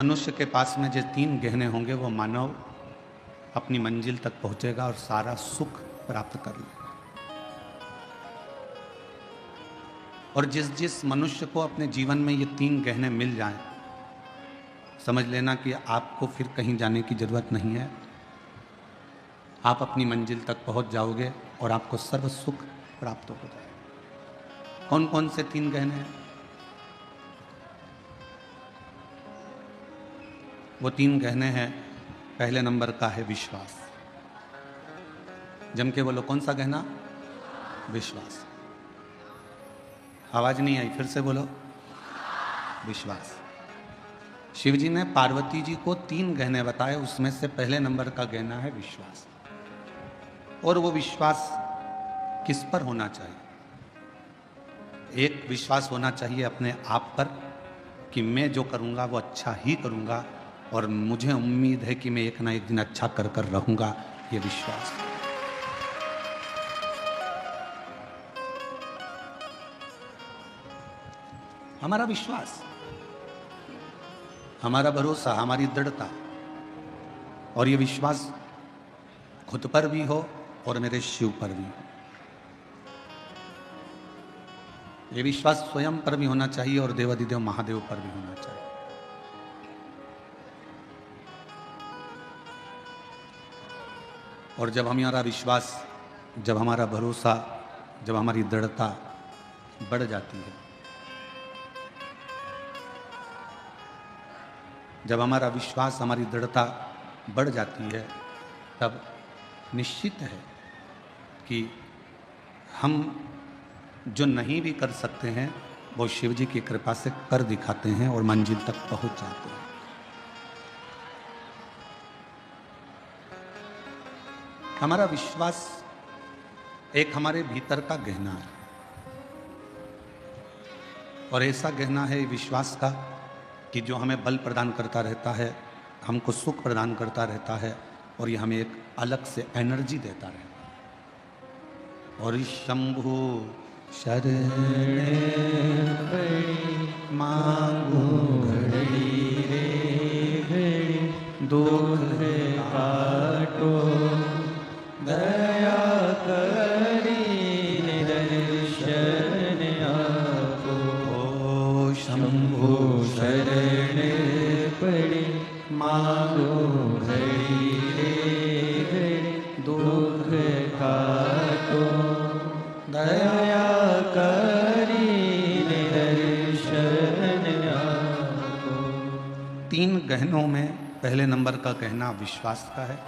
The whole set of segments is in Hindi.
मनुष्य के पास में जो तीन गहने होंगे वो मानव अपनी मंजिल तक पहुंचेगा और सारा सुख प्राप्त कर लेगा। और जिस जिस मनुष्य को अपने जीवन में ये तीन गहने मिल जाएं, समझ लेना कि आपको फिर कहीं जाने की जरूरत नहीं है। आप अपनी मंजिल तक पहुंच जाओगे और आपको सर्व सुख प्राप्त हो जाएगा। कौन कौन से तीन गहने हैं? वो तीन गहने हैं। पहले नंबर का है विश्वास। जम के बोलो, कौन सा गहना? विश्वास। आवाज नहीं आई, फिर से बोलो, विश्वास। शिव जी ने पार्वती जी को तीन गहने बताए, उसमें से पहले नंबर का गहना है विश्वास। और वो विश्वास किस पर होना चाहिए? एक विश्वास होना चाहिए अपने आप पर कि मैं जो करूंगा वो अच्छा ही करूंगा और मुझे उम्मीद है कि मैं एक ना एक दिन अच्छा कर कर रहूंगा। ये विश्वास। हमारा विश्वास, हमारा भरोसा, हमारी दृढ़ता, और ये विश्वास खुद पर भी हो और मेरे शिव पर भी हो। ये विश्वास स्वयं पर भी होना चाहिए और देवाधिदेव महादेव पर भी होना चाहिए। और जब हमारा विश्वास, जब हमारा भरोसा, जब हमारी दृढ़ता बढ़ जाती है, जब हमारा विश्वास, हमारी दृढ़ता बढ़ जाती है, तब निश्चित है कि हम जो नहीं भी कर सकते हैं वो शिव जी की कृपा से कर दिखाते हैं और मंजिल तक पहुंच जाते हैं। हमारा विश्वास एक हमारे भीतर का गहना है, और ऐसा गहना है विश्वास का कि जो हमें बल प्रदान करता रहता है, हमको सुख प्रदान करता रहता है, और ये हमें एक अलग से एनर्जी देता रहता है। और शंभु शरण मांगू घड़ी रे घड़ी, दुख काटो दया करी निदर्शन आपो। ओ शंभु शरण पड़ी मांगो घड़ी रे घड़ी, दुख काटो दया करी निदर्शन आपो। तीन गहनों में पहले नंबर का गहना विश्वास का है।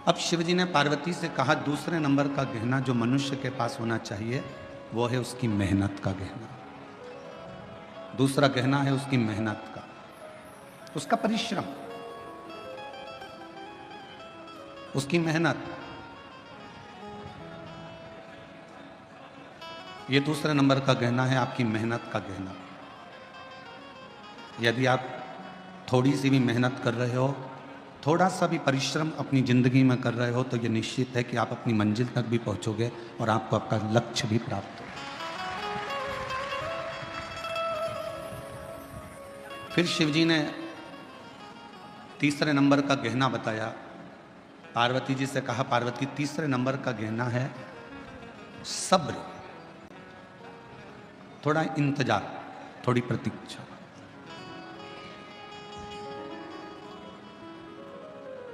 अब शिव जी ने पार्वती से कहा दूसरे नंबर का गहना जो मनुष्य के पास होना चाहिए वो है उसकी मेहनत का गहना। दूसरा गहना है उसकी मेहनत का, उसका परिश्रम, उसकी मेहनत। ये दूसरे नंबर का गहना है, आपकी मेहनत का गहना। यदि आप थोड़ी सी भी मेहनत कर रहे हो, थोड़ा सा भी परिश्रम अपनी जिंदगी में कर रहे हो, तो ये निश्चित है कि आप अपनी मंजिल तक भी पहुंचोगे और आपको आपका लक्ष्य भी प्राप्त होगा। फिर शिव जी ने तीसरे नंबर का गहना बताया। पार्वती जी से कहा, पार्वती तीसरे नंबर का गहना है सब्र, थोड़ा इंतजार, थोड़ी प्रतीक्षा।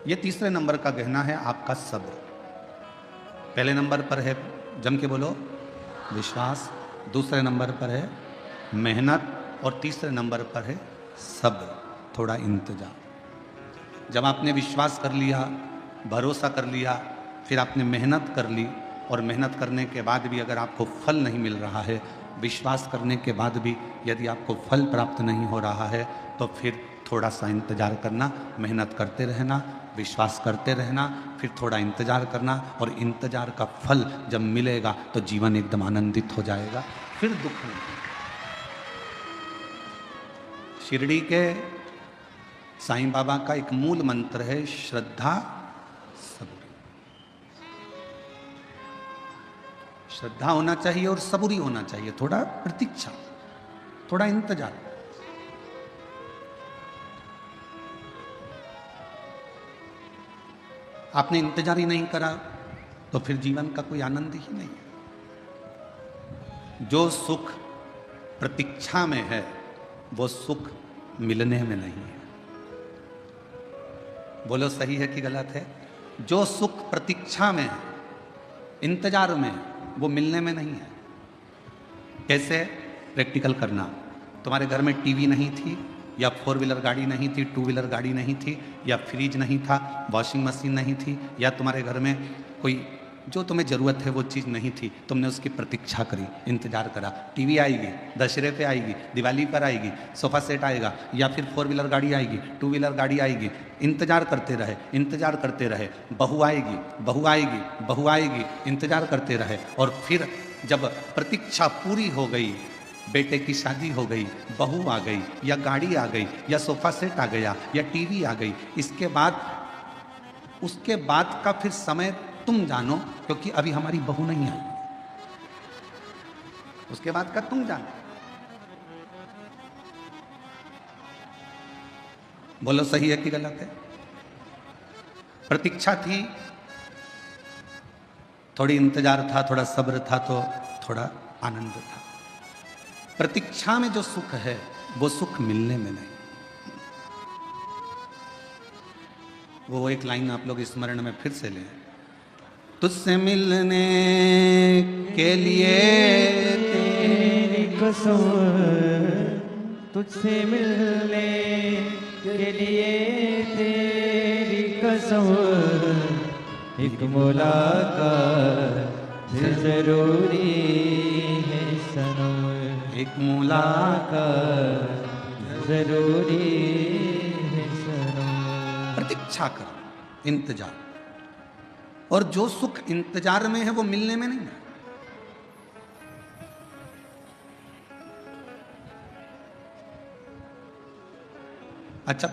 ये तीसरे नंबर का गहना है आपका सब्र। पहले नंबर पर है, जम के बोलो, विश्वास। दूसरे नंबर पर है मेहनत, और तीसरे नंबर पर है सब्र, थोड़ा इंतजार। जब आपने विश्वास कर लिया, भरोसा कर लिया, फिर आपने मेहनत कर ली, और मेहनत करने के बाद भी अगर आपको फल नहीं मिल रहा है, विश्वास करने के बाद भी यदि आपको फल प्राप्त नहीं हो रहा है, तो फिर थोड़ा सा इंतजार करना, मेहनत करते रहना, विश्वास करते रहना, फिर थोड़ा इंतजार करना, और इंतजार का फल जब मिलेगा तो जीवन एकदम आनंदित हो जाएगा, फिर दुख नहीं। शिरडी के साईं बाबा का एक मूल मंत्र है श्रद्धा सबूरी। श्रद्धा होना चाहिए और सबूरी होना चाहिए, थोड़ा प्रतीक्षा, थोड़ा इंतजार। आपने इंतजार ही नहीं करा तो फिर जीवन का कोई आनंद ही नहीं है। जो सुख प्रतीक्षा में है वो सुख मिलने में नहीं है। बोलो सही है कि गलत है? जो सुख प्रतीक्षा में है, इंतजार में, वो मिलने में नहीं है। कैसे? प्रैक्टिकल करना। तुम्हारे घर में टीवी नहीं थी, या 4 व्हीलर गाड़ी नहीं थी, 2 व्हीलर गाड़ी नहीं थी, या फ्रिज नहीं था, वॉशिंग मशीन नहीं थी, या तुम्हारे घर में कोई जो तुम्हें ज़रूरत है वो चीज़ नहीं थी, तुमने उसकी प्रतीक्षा करी, इंतजार करा। टीवी आएगी, दशहरे पे आएगी, दिवाली पर आएगी, सोफा सेट आएगा, या फिर 4 व्हीलर गाड़ी आएगी, 2 व्हीलर गाड़ी आएगी, इंतजार करते रहे, इंतजार करते रहे। बहू आएगी, बहू आएगी, बहू आएगी, इंतजार करते रहे। और फिर जब प्रतीक्षा पूरी हो गई, बेटे की शादी हो गई, बहू आ गई, या गाड़ी आ गई, या सोफा सेट आ गया, या टीवी आ गई, उसके बाद का फिर समय तुम जानो, क्योंकि अभी हमारी बहू नहीं आई। उसके बाद का तुम जानो। बोलो सही है कि गलत है? प्रतीक्षा थी, थोड़ी इंतजार था, थोड़ा सब्र था, तो थोड़ा आनंद था। प्रतीक्षा में जो सुख है वो सुख मिलने में नहीं। वो एक लाइन आप लोग स्मरण में फिर से लें। तुझसे मिलने के लिए तेरी कसम, तुझसे मिलने के लिए तेरी कसम, एक मुलाकात जरूरी है सनम, एक मुलाकात जरूरी है सनम। प्रतीक्षा करो, इंतजार। और जो सुख इंतजार में है वो मिलने में नहीं है। अच्छा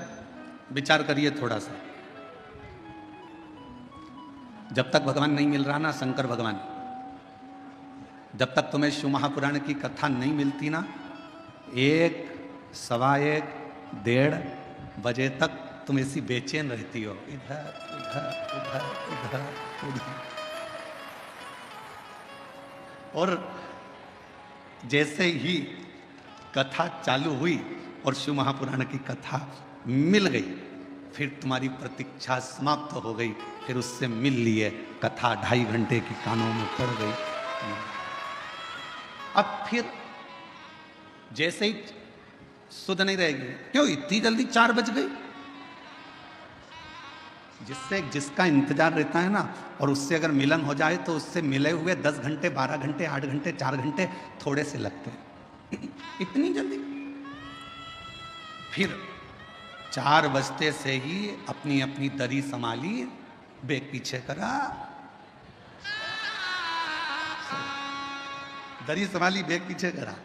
विचार करिए थोड़ा सा। जब तक भगवान नहीं मिल रहा ना, शंकर भगवान, जब तक तुम्हें शिव महापुराण की कथा नहीं मिलती ना, 1, 1:15, 1:30 बजे तक तुम ऐसी बेचैन रहती हो, इधर उधर उधर उधर उधर। और जैसे ही कथा चालू हुई और शिव महापुराण की कथा मिल गई, फिर तुम्हारी प्रतीक्षा समाप्त हो गई। फिर उससे मिल लिए, कथा 2.5 घंटे की कानों में पड़ गई। अब फिर जैसे ही सुध नहीं रहेगी, क्यों इतनी जल्दी 4 बज गई? जिसका इंतजार रहता है ना, और उससे अगर मिलन हो जाए तो उससे मिले हुए 10 घंटे, 12 घंटे, 8 घंटे, 4 घंटे थोड़े से लगते हैं। इतनी जल्दी? फिर 4 बजते से ही अपनी अपनी दरी संभाली, बेग पीछे करा, दरी संभाली, बेग पीछे करा।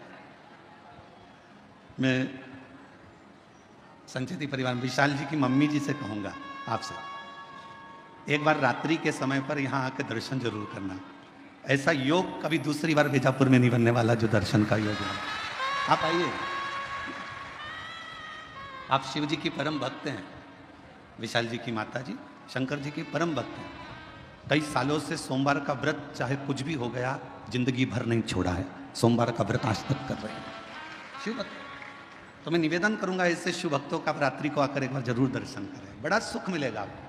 मैं संचेती परिवार विशाल जी की मम्मी जी से कहूंगा आपसे, एक बार रात्रि के समय पर यहां आकर दर्शन जरूर करना। ऐसा योग कभी दूसरी बार बीजापुर में नहीं बनने वाला जो दर्शन का योग है। आप आइए। आप शिव जी की परम भक्त हैं, विशाल जी की माता जी शंकर जी की परम भक्त हैं। कई सालों से सोमवार का व्रत, चाहे कुछ भी हो गया, जिंदगी भर नहीं छोड़ा है। सोमवार का व्रत आज तक कर रहे हैं शिव भक्त। तो मैं निवेदन करूंगा ऐसे शिव भक्तों का रात्रि को आकर एक बार जरूर दर्शन करें, बड़ा सुख मिलेगा आपको।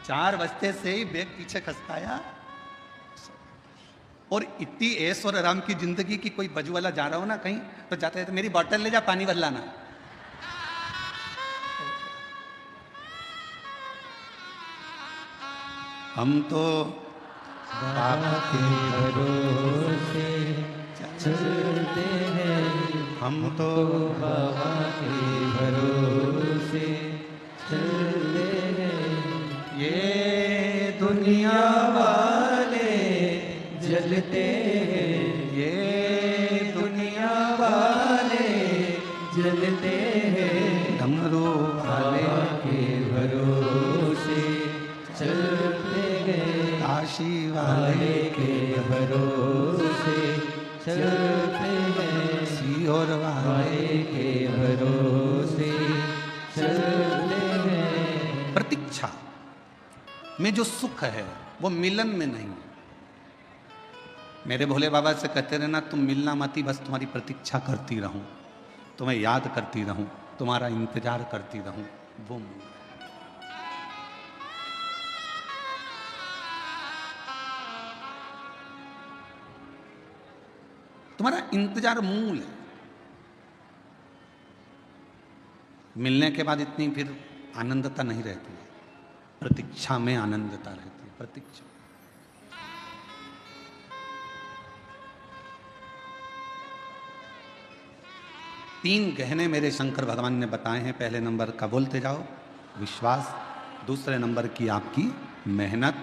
4 बजते से ही बेग पीछे खसकाया, और इतनी ऐश और आराम की जिंदगी की, कोई बजू वाला जा रहा हो ना कहीं, तो जाते हैं तो मेरी बोतल ले जा, पानी भर लाना। हम तो बाबा के भरोसे चलते हैं, हम तो बाबा के भरोसे चलते हैं। ये दुनिया वाले जलते हैं, ये दुनिया वाले जलते हैं। डमरू वाले के भरोसे चलते हैं, काशी वाले के भरोसे चलते हैं, सीहोर वाले के भरोसे चलते हैं। प्रतीक्षा में जो सुख है वो मिलन में नहीं है। मेरे भोले बाबा से कहते रहना, तुम मिलना मती, बस तुम्हारी प्रतीक्षा करती रहूं, तुम्हें याद करती रहूं, तुम्हारा इंतजार करती रहूं, वो मूल है। तुम्हारा इंतजार मूल है। मिलने के बाद इतनी फिर आनंदता नहीं रहती है, प्रतीक्षा में आनंदता रहती है। प्रतीक्षा। तीन गहने मेरे शंकर भगवान ने बताए हैं। पहले नंबर का बोलते जाओ, विश्वास। दूसरे नंबर की आपकी मेहनत।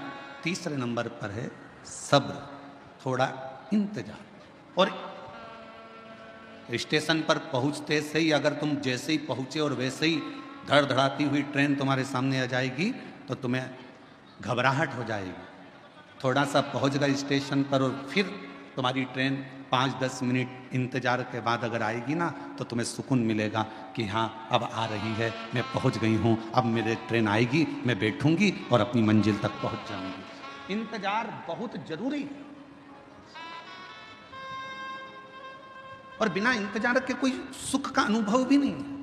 तीसरे नंबर पर है सब्र, थोड़ा इंतजार। और स्टेशन पर पहुंचते से ही अगर तुम जैसे ही पहुंचे और वैसे ही धड़धड़ाती हुई ट्रेन तुम्हारे सामने आ जाएगी तो तुम्हें घबराहट हो जाएगी। थोड़ा सा पहुंच गए स्टेशन पर और फिर तुम्हारी ट्रेन 5-10 मिनट इंतजार के बाद अगर आएगी ना तो तुम्हें सुकून मिलेगा कि हाँ अब आ रही है, मैं पहुंच गई हूँ, अब मेरी ट्रेन आएगी, मैं बैठूंगी और अपनी मंजिल तक पहुंच जाऊंगी। इंतजार बहुत जरूरी है और बिना इंतजार के कोई सुख का अनुभव भी नहीं है।